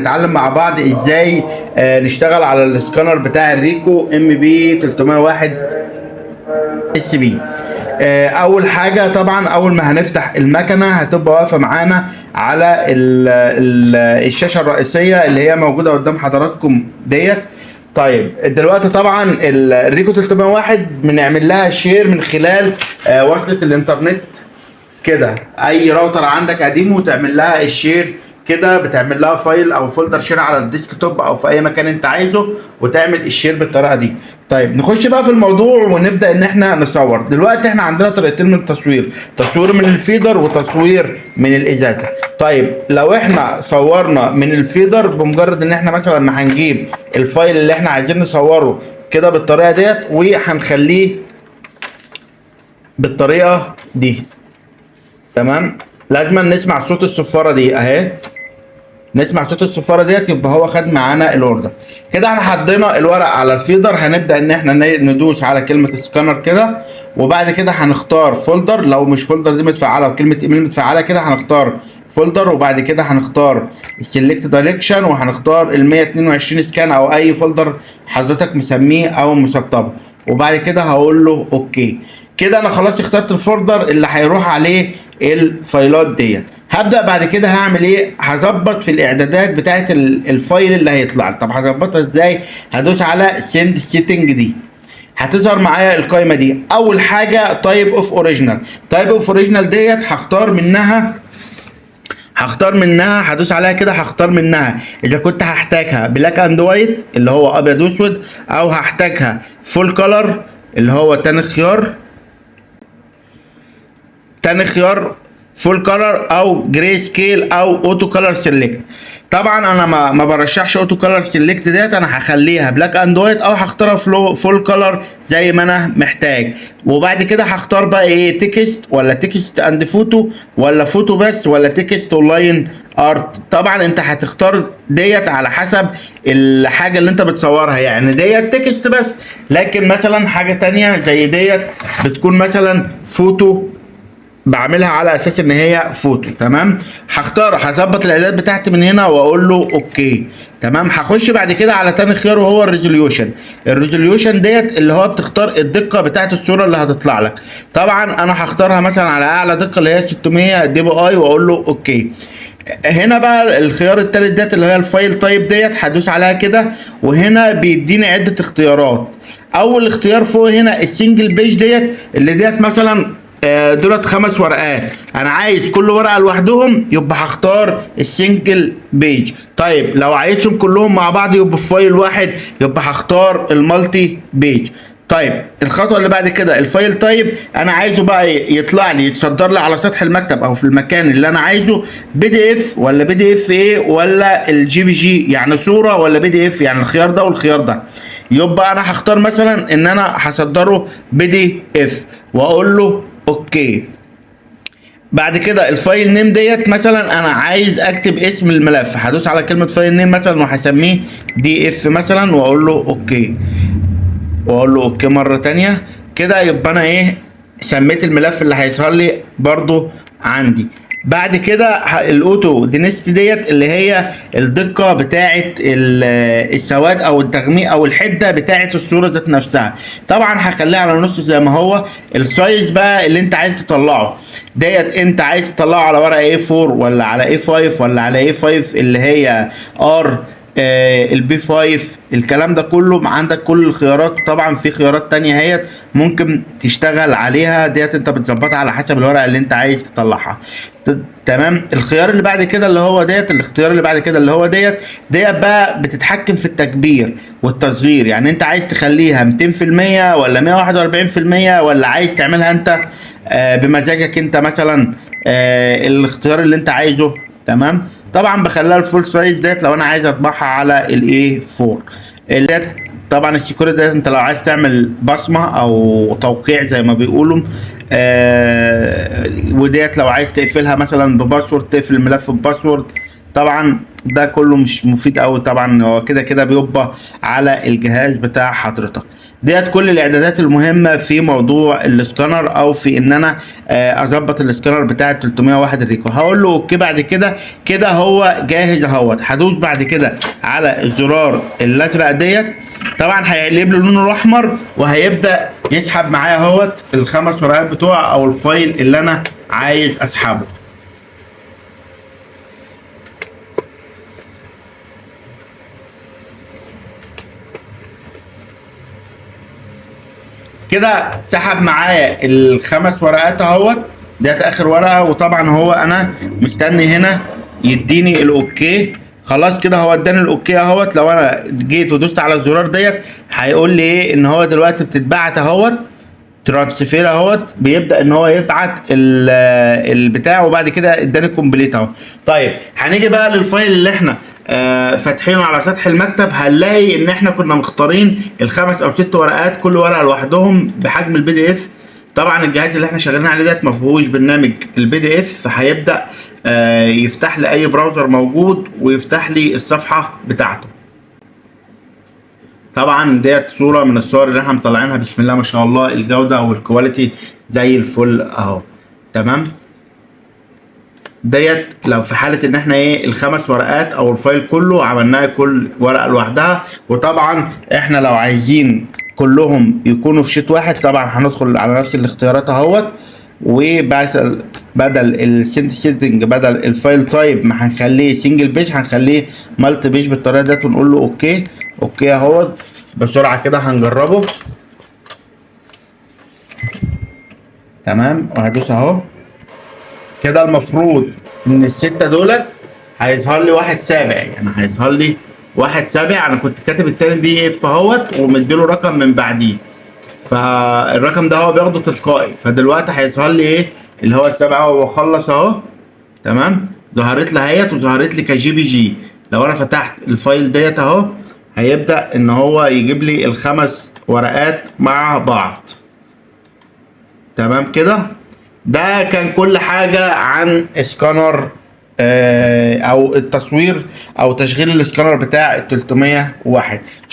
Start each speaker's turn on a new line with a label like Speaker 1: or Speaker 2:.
Speaker 1: هنتعلم مع بعض ازاي نشتغل على السكانر بتاع الريكو ام بي 301 اس بي. اول حاجه طبعا اول ما هنفتح المكنه هتبقى واقفه معانا على الشاشه الرئيسيه اللي هي موجوده قدام حضراتكم ديت. طيب دلوقتي طبعا الريكو 301 بنعمل لها شير من خلال وصله الانترنت كده. اي راوتر عندك قديم وتعمل لها الشير كده، بتعمل لها فايل او فولدر شير على الديسكتوب او في اي مكان انت عايزه وتعمل الشير بالطريقه دي. طيب نخش بقى في الموضوع ونبدا ان احنا نصور. دلوقتي احنا عندنا طريقتين من التصوير، تصوير من الفيدر وتصوير من الازازه. طيب لو احنا صورنا من الفيدر بمجرد ان احنا مثلا ما هنجيب الفايل اللي احنا عايزين نصوره كده بالطريقه ديت وهنخليه بالطريقه دي. تمام، لازم نسمع صوت الصفاره دي اهي، نسمع صوت الصفاره ديت يبقى هو خد معانا الاوردر. كده احنا حطينا الورق على الفيدر، هنبدا ان احنا ندوس على كلمه سكانر كده، وبعد كده هنختار فولدر. لو مش فولدر دي متفعله وكلمه ايميل متفعله كده هنختار فولدر، وبعد كده هنختار السلكت دايركشن وهنختار ال 122 سكان او اي فولدر حضرتك مسميه او مسطبه، وبعد كده هقول له اوكي. كده انا خلاص اخترت الفولدر اللي هيروح عليه الفايلات ديت. هبدا بعد كده هعمل ايه؟ هظبط في الاعدادات بتاعه الفايل اللي هيطلع. طب هظبطها ازاي؟ هدوس على سند سيتنج دي، هتظهر معايا القائمه دي. اول حاجه تايب اوف اوريجينال، تايب اوف اوريجينال ديت هختار منها هدوس عليها كده، هختار منها اذا كنت هحتاجها بلاك اند وايت اللي هو ابيض واسود، او هحتاجها فول كولر اللي هو تاني خيار فول كولر، او جراي سكيل، او اوتو كولر سيلكت. طبعا انا ما برشحش اوتو كولر سيلكت ديت، انا هخليها بلاك اند وايت او هختارها فول كولر زي ما انا محتاج. وبعد كده هختار بقى ايه، تكست ولا تكست اند فوتو ولا فوتو بس ولا تكست اونلاين ارت. طبعا انت هتختار ديت على حسب الحاجه اللي انت بتصورها، يعني ديت تكست بس، لكن مثلا حاجه تانية زي ديت بتكون مثلا فوتو، بعملها على اساس ان هي فوتو. تمام، هظبط الاعداد بتاعتي من هنا واقول له اوكي. تمام، هخش بعد كده على تاني خيار وهو الريزوليوشن. الريزوليوشن ديت اللي هو بتختار الدقه بتاعت الصوره اللي هتطلع لك. طبعا انا هختارها مثلا على اعلى دقه اللي هي 600 دي بي اي واقول له اوكي. هنا بقى الخيار التالت ديت اللي هي الفايل تايب ديت هدوس عليها كده، وهنا بيديني عده اختيارات. اول اختيار فوق هنا السنجل بيج ديت، اللي ديت مثلا دولت 5 ورقات، انا عايز كل ورقه لوحدهم يبقى هختار السنجل بيج. طيب لو عايزهم كلهم مع بعض يبقى في فايل واحد يبقى هختار المالتي بيج. طيب الخطوه اللي بعد كده الفايل تايب، انا عايزه بقى يطلع لي يتصدر لي على سطح المكتب او في المكان اللي انا عايزه بي دي اف ولا بي دي اف ايه ولا الجي بي جي، يعني صوره ولا بي دي اف، يعني الخيار ده والخيار ده. يبقى انا هختار مثلا ان انا هصدره بي دي اف واقول له اوكي. بعد كده الفايل نيم ديت مثلا انا عايز اكتب اسم الملف، هدوس على كلمه فايل نيم مثلا وهسميه دي اف مثلا واقول له اوكي، مره تانية كده. يبقى انا ايه، سميت الملف اللي هيظهر لي برضو عندي. بعد كده الاوتو دينستي ديت اللي هي الدقه بتاعه السواد او التغميق او الحده بتاعه الصوره ذات نفسها. طبعا هخليها على نص زي ما هو. السايز بقى اللي انت عايز تطلعه ديت، انت عايز تطلعه على ورقه A4 ولا على A5 ولا على A5 اللي هي ار البي 5، الكلام ده كله عندك كل الخيارات. طبعا في خيارات تانية هي ممكن تشتغل عليها ديت، انت بتظبطها على حسب الورقه اللي انت عايز تطلعها. تمام، الخيار اللي بعد كده اللي هو ديت، الاختيار اللي بعد كده اللي هو ديت بقى بتتحكم في التكبير والتصغير، يعني انت عايز تخليها 200% ولا 141% ولا عايز تعملها انت بمزاجك انت مثلا الاختيار اللي انت عايزه. تمام، طبعا بخليها الفول سايز ديت لو انا عايز اطبعها على الاي 4 ديت. طبعا السكيورتي ديت انت لو عايز تعمل بصمه او توقيع زي ما بيقولوا، وديت لو عايز تقفلها مثلا بباسورد، تقفل الملف بباسورد. طبعا ده كله مش مفيد قوي، طبعا هو كده كده بيبقى على الجهاز بتاع حضرتك. ديت كل الاعدادات المهمه في موضوع الاسكانر، او في ان انا اظبط الاسكانر بتاع 301 الريكو. هقول له اوكي بعد كده. كده هو جاهز اهوت. هدوس بعد كده على الزرار الازرق ديت، طبعا هيقلب له لونه الاحمر، وهيبدا يسحب معايا اهوت الخمس ورقات بتوعه او الفايل اللي انا عايز اسحبه. كده سحب معايا الخمس ورقات اهوت. ديت اخر ورقه، وطبعا هو انا مستني هنا يديني الاوكي. خلاص كده هو اداني الاوكي اهوت. لو انا جيت ودوست على الزرار ديت هيقول لي ايه؟ ان هو دلوقتي بتتبعت اهوت ترانسفير اهوت، بيبدا ان هو يبعت البتاع، وبعد كده اداني كومبليت اهو. طيب هنيجي بقى للفايل اللي احنا فاتحينه على سطح المكتب. هنلاقي ان احنا كنا مختارين الخمس او ست ورقات، كل ورقه لوحدهم بحجم البي دي اف. طبعا الجهاز اللي احنا شغالين عليه ده ما فيهوش برنامج البي دي اف، فهيبدا يفتح لي اي براوزر موجود ويفتح لي الصفحه بتاعته. طبعا ديت صوره من الصور اللي احنا مطلعينها، بسم الله ما شاء الله، الجوده والكواليتي زي الفل اهو. تمام. ديت لو في حاله ان احنا ايه الخمس ورقات او الفايل كله عملناها كل ورقه لوحدها. وطبعا احنا لو عايزين كلهم يكونوا في شيت واحد، طبعا هندخل على نفس الاختيارات اهوت، وبس بدل السنت سيتنج، بدل الفايل تايب ما هنخليه سنجل بيج، هنخليه مالتي بيج بالطريقه ديت، ونقول له اوكي. اوكي اهوت. بسرعه كده هنجربه. تمام، وهدوس اهو. كده المفروض من الستة دولت هيظهر لي واحد سابع، يعني هيظهر لي واحد سابع. انا كنت كاتب التاني دي اف اهوت ومديله رقم من بعديه، فالرقم ده هو بياخده تلقائي. فدلوقتي هيظهر لي ايه اللي هو السابع. هو خلص اهو. تمام، ظهرت لي اهيت وظهرت لي كجي بي جي. لو انا فتحت الفايل ديت اهو هيبدأ ان هو يجيب لي الخمس ورقات مع بعض. تمام كده. ده كان كل حاجة عن اسكانر او التصوير او تشغيل الاسكانر بتاع ال 301.